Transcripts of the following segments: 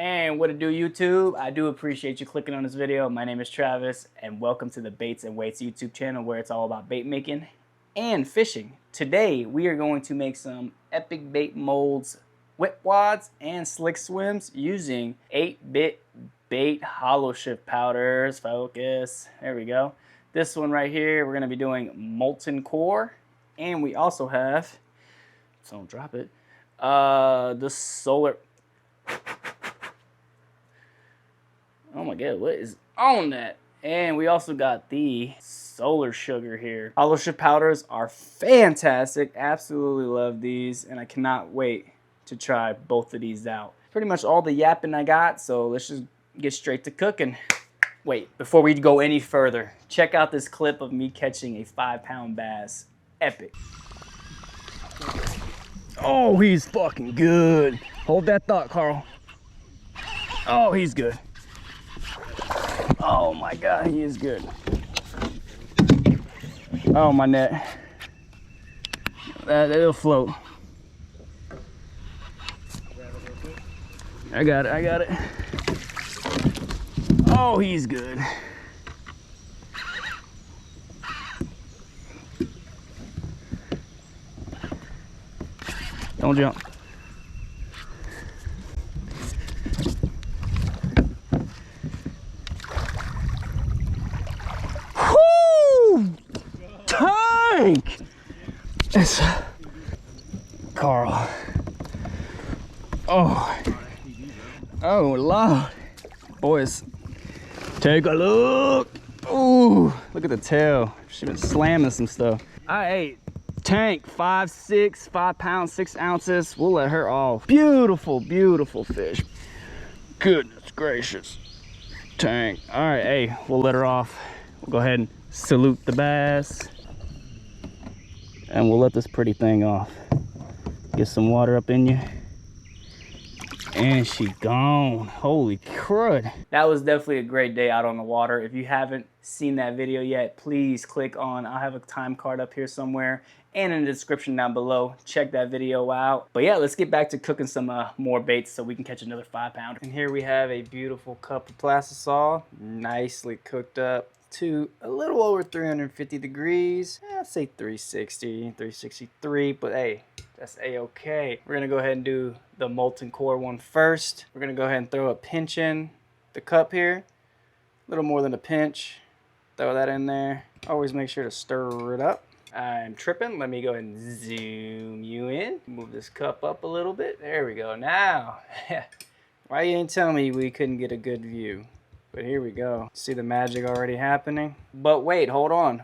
And what it do, YouTube? I do appreciate you clicking on this video. My name is Travis, and welcome to the Baits and Weights YouTube channel, where it's all about bait making and fishing. Today, we are going to make some epic bait molds, whip wads, and slick swims using 8-bit bait Holoshift powders. Focus. There we go. This one right here, we're going to be doing molten core, and we also have, so don't drop it, the solar. Oh my god, what is on that? And we also got the solar sugar here. Holoshift powders are fantastic. Absolutely love these, and I cannot wait to try both of these out. Pretty much all the yapping I got, so let's just get straight to cooking. Wait, before we go any further, check out this clip of me catching a 5-pound bass. Epic. Oh, he's fucking good. Hold that thought, Carl. Oh, he's good. Oh my god, he is good. Oh, my net. It'll float. I got it. Oh, he's good. Don't jump. Tank! It's Carl. Oh Lord. Boys, take a look. Ooh, look at the tail. She's been slamming some stuff. I ate Tank 5 pounds 6 ounces. We'll let her off. Beautiful, beautiful fish. Goodness gracious. Tank. All right, hey, we'll let her off. We'll go ahead and salute the bass, and we'll let this pretty thing off. Get some water up in you, and she gone. Holy crud. That was definitely a great day out on the water. If you haven't seen that video yet, please click on, I'll have a time card up here somewhere and in the description down below. Check that video out. But yeah, let's get back to cooking some more baits so we can catch another 5-pounder. And here we have a beautiful cup of plastisol, nicely cooked up to a little over 350 degrees. I'd say 360, 363, but hey, that's a-okay. We're gonna go ahead and do the molten core one first. We're gonna go ahead and throw a pinch in the cup here, a little more than a pinch. Throw that in there. Always make sure to stir it up. I'm tripping. Let me go ahead and zoom you in. Move this cup up a little bit. There we go. Now, why you didn't tell me we couldn't get a good view? But here we go. See the magic already happening? But wait, hold on.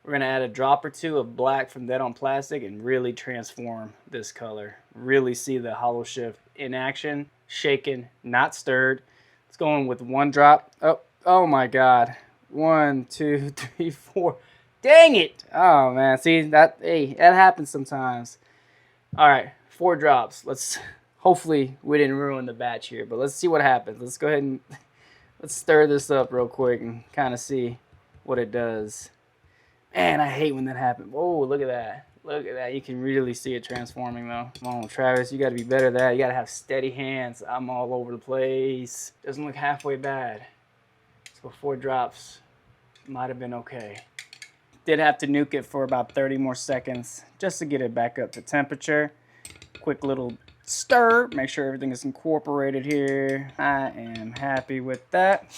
We're gonna add a drop or two of black from Dead on Plastic and really transform this color. Really see the Holoshift in action. Shaken, not stirred. Let's go in with 1 drop. Oh my god. 1, 2, 3, 4. Dang it! Oh man, see that? Hey, that happens sometimes. All right, 4 drops. Let's. Hopefully we didn't ruin the batch here, but let's see what happens. Let's go ahead and let's stir this up real quick and kind of see what it does. Man, I hate when that happens. Oh, look at that. Look at that. You can really see it transforming though. Come on, Travis, you got to be better at that. You got to have steady hands. I'm all over the place. Doesn't look halfway bad. So 4 drops might have been okay. Did have to nuke it for about 30 more seconds just to get it back up to temperature. Quick little stir, make sure everything is incorporated here. I am happy with that.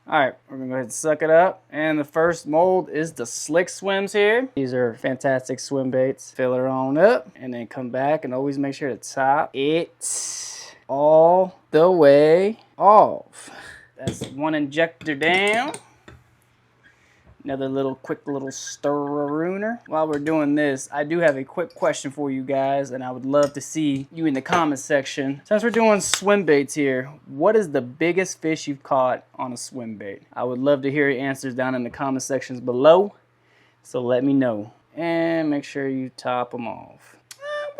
All right, we're gonna go ahead and suck it up. And the first mold is the slick swims here. These are fantastic swim baits. Fill it on up and then come back and always make sure to top it all the way off. That's 1 injector down. Another quick little stir-a-rooner. While we're doing this, I do have a quick question for you guys, and I would love to see you in the comment section. Since we're doing swim baits here, what is the biggest fish you've caught on a swim bait? I would love to hear your answers down in the comment sections below, so let me know. And make sure you top them off.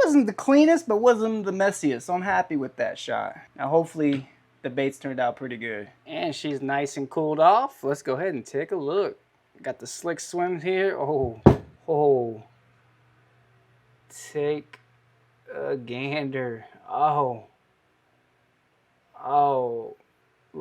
Wasn't the cleanest, but wasn't the messiest, so I'm happy with that shot. Now hopefully the baits turned out pretty good. And she's nice and cooled off. Let's go ahead and take a look. Got the slick swim here. Oh. Take a gander. Oh.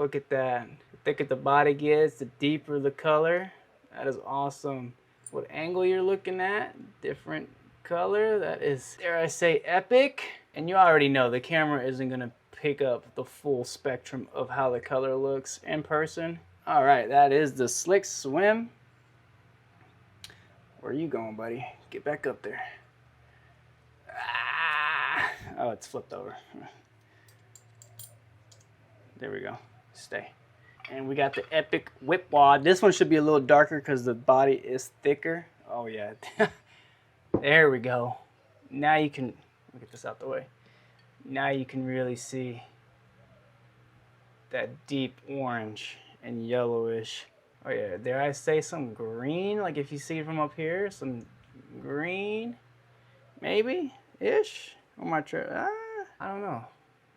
Look at that. The thicker the body gets, the deeper the color. That is awesome. What angle you're looking at, different color. That is, dare I say, epic. And you already know the camera isn't gonna pick up the full spectrum of how the color looks in person. All right, that is the Slick Swim. Where are you going, buddy? Get back up there. Ah! Oh, it's flipped over. There we go. Stay. And we got the Epic Whip Wad. This one should be a little darker because the body is thicker. Oh, yeah. There we go. Now you can, let me get this out the way. Now you can really see that deep orange and yellowish. Oh, yeah. Dare I say some green? Like if you see it from up here, some green, maybe-ish. On my trip. I don't know.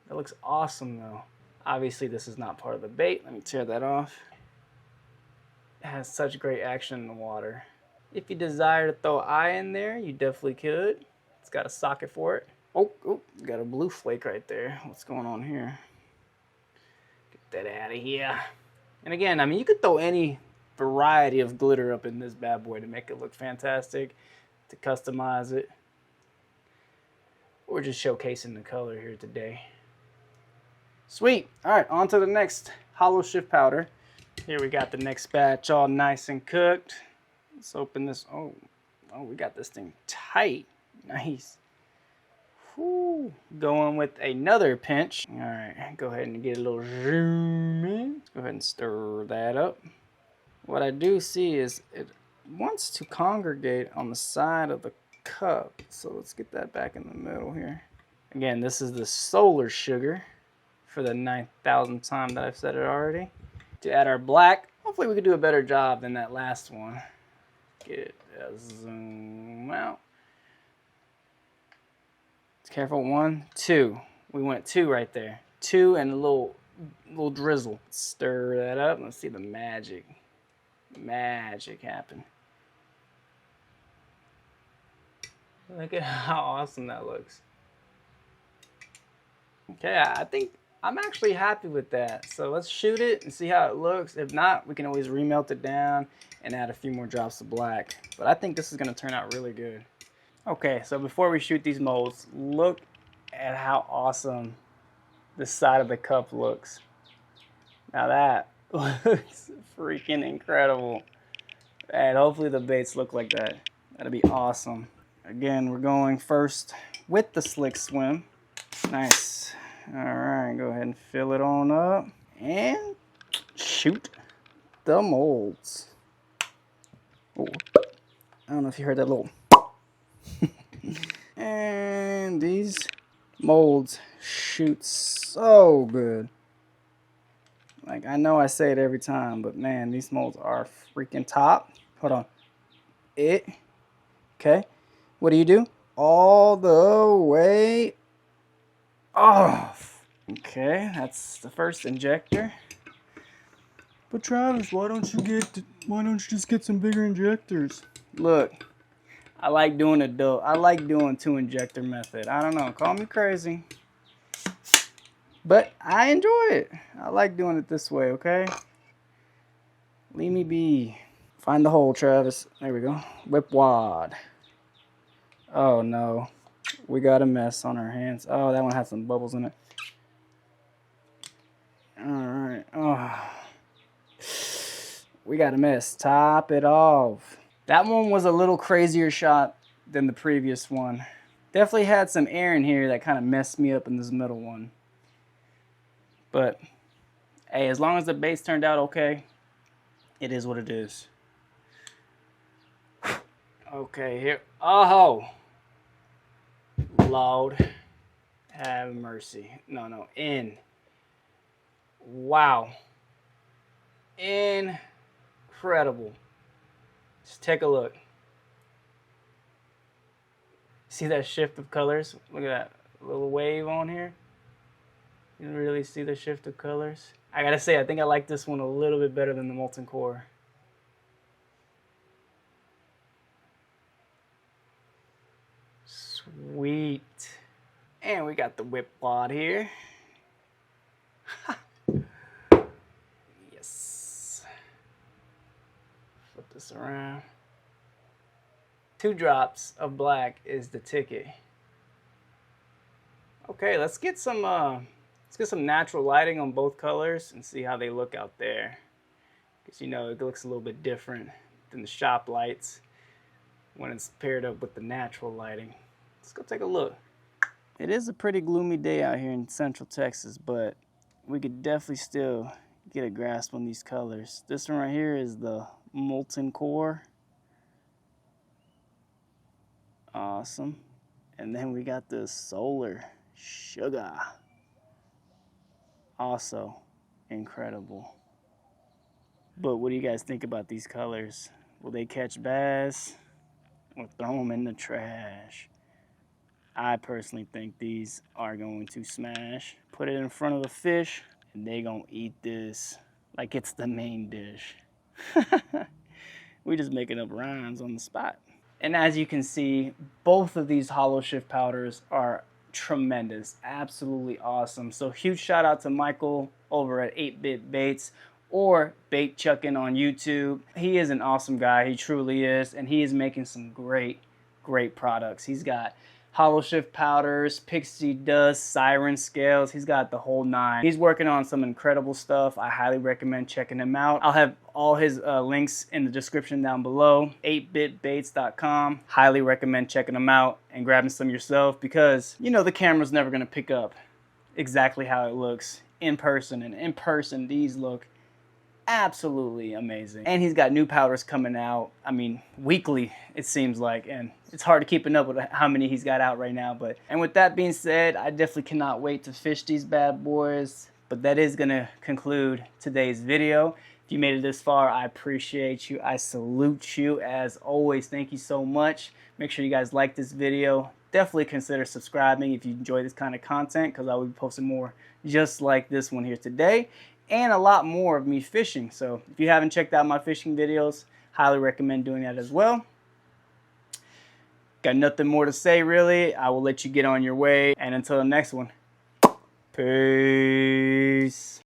That looks awesome, though. Obviously, this is not part of the bait. Let me tear that off. It has such great action in the water. If you desire to throw an eye in there, you definitely could. It's got a socket for it. Oh, got a blue flake right there. What's going on here? Get that out of here. And again, I mean, you could throw any variety of glitter up in this bad boy to make it look fantastic, to customize it. We're just showcasing the color here today. Sweet. All right, on to the next Holoshift powder. Here we got the next batch all nice and cooked. Let's open this. Oh, we got this thing tight. Nice. Whew. Going with another pinch. All right, go ahead and get a little zoom in. Let's go ahead and stir that up. What I do see is it wants to congregate on the side of the cup. So let's get that back in the middle here. Again, this is the solar sugar. For the 9,000th time that I've said it already. To add our black, hopefully we can do a better job than that last one. Get it, zoom out. Careful, 1, 2. We went 2 right there. 2 and a little drizzle. Stir that up, let's see the magic happen. Look at how awesome that looks. Okay, I think I'm actually happy with that. So let's shoot it and see how it looks. If not, we can always remelt it down and add a few more drops of black. But I think this is gonna turn out really good. Okay, so before we shoot these molds, look at how awesome this side of the cup looks. Now that looks freaking incredible. And hopefully the baits look like that. That'd be awesome. Again, we're going first with the Slick Swim. Nice. All right, go ahead and fill it on up and shoot the molds. Oh, I don't know if you heard that little. And these molds shoot so good. Like, I know I say it every time, but man, these molds are freaking top. Hold on. Okay. What do? All the way off. Okay, that's the first injector. But Travis, why don't you just get some bigger injectors? Look, I like doing I like doing 2 injector method. I don't know, call me crazy. But I enjoy it. I like doing it this way, okay? Leave me be. Find the hole, Travis. There we go. Whip wad. Oh no. We got a mess on our hands. Oh, that one had some bubbles in it. Alright. Oh. We got a mess. Top it off. That one was a little crazier shot than the previous one. Definitely had some air in here that kind of messed me up in this middle one. But, hey, as long as the baits turned out okay, it is what it is. Okay, here. Oh! Lord, have mercy. No, in. Wow. Incredible. Just take a look. See that shift of colors? Look at that little wave on here. You can really see the shift of colors. I gotta say, I think I like this one a little bit better than the Molten Core. Sweet. And we got the whip wad here. this around. 2 drops of black is the ticket. Okay, let's get some natural lighting on both colors and see how they look out there. Because you know it looks a little bit different than the shop lights when it's paired up with the natural lighting. Let's go take a look. It is a pretty gloomy day out here in Central Texas, but we could definitely still get a grasp on these colors. This one right here is the molten core. Awesome. And then we got the solar sugar. Also incredible. But what do you guys think about these colors? Will they catch bass or throw them in the trash? I personally think these are going to smash. Put it in front of the fish and they gonna eat this like it's the main dish. We're just making up rhymes on the spot. And as you can see, both of these Holoshift powders are tremendous, absolutely awesome. So huge shout out to Michael over at 8-Bit Baits or Bait Chuckin' on YouTube. He is an awesome guy, he truly is, and he is making some great products. He's got Holoshift powders, pixie dust, siren scales. He's got the whole 9. He's working on some incredible stuff. I highly recommend checking him out. I'll have all his links in the description down below. 8bitbaits.com. Highly recommend checking them out and grabbing some yourself because, you know, the camera's never going to pick up exactly how it looks in person. And in person, these look absolutely amazing. And he's got new powders coming out, I mean, weekly it seems like, and it's hard to keep up with how many he's got out right now. And with that being said, I definitely cannot wait to fish these bad boys. But that is gonna conclude today's video. If you made it this far, I appreciate you. I salute you as always. Thank you so much. Make sure you guys like this video. Definitely consider subscribing if you enjoy this kind of content, because I will be posting more just like this one here today, and a lot more of me fishing. So if you haven't checked out my fishing videos, highly recommend doing that as well. Got nothing more to say really. I will let you get on your way, and until the next one, peace.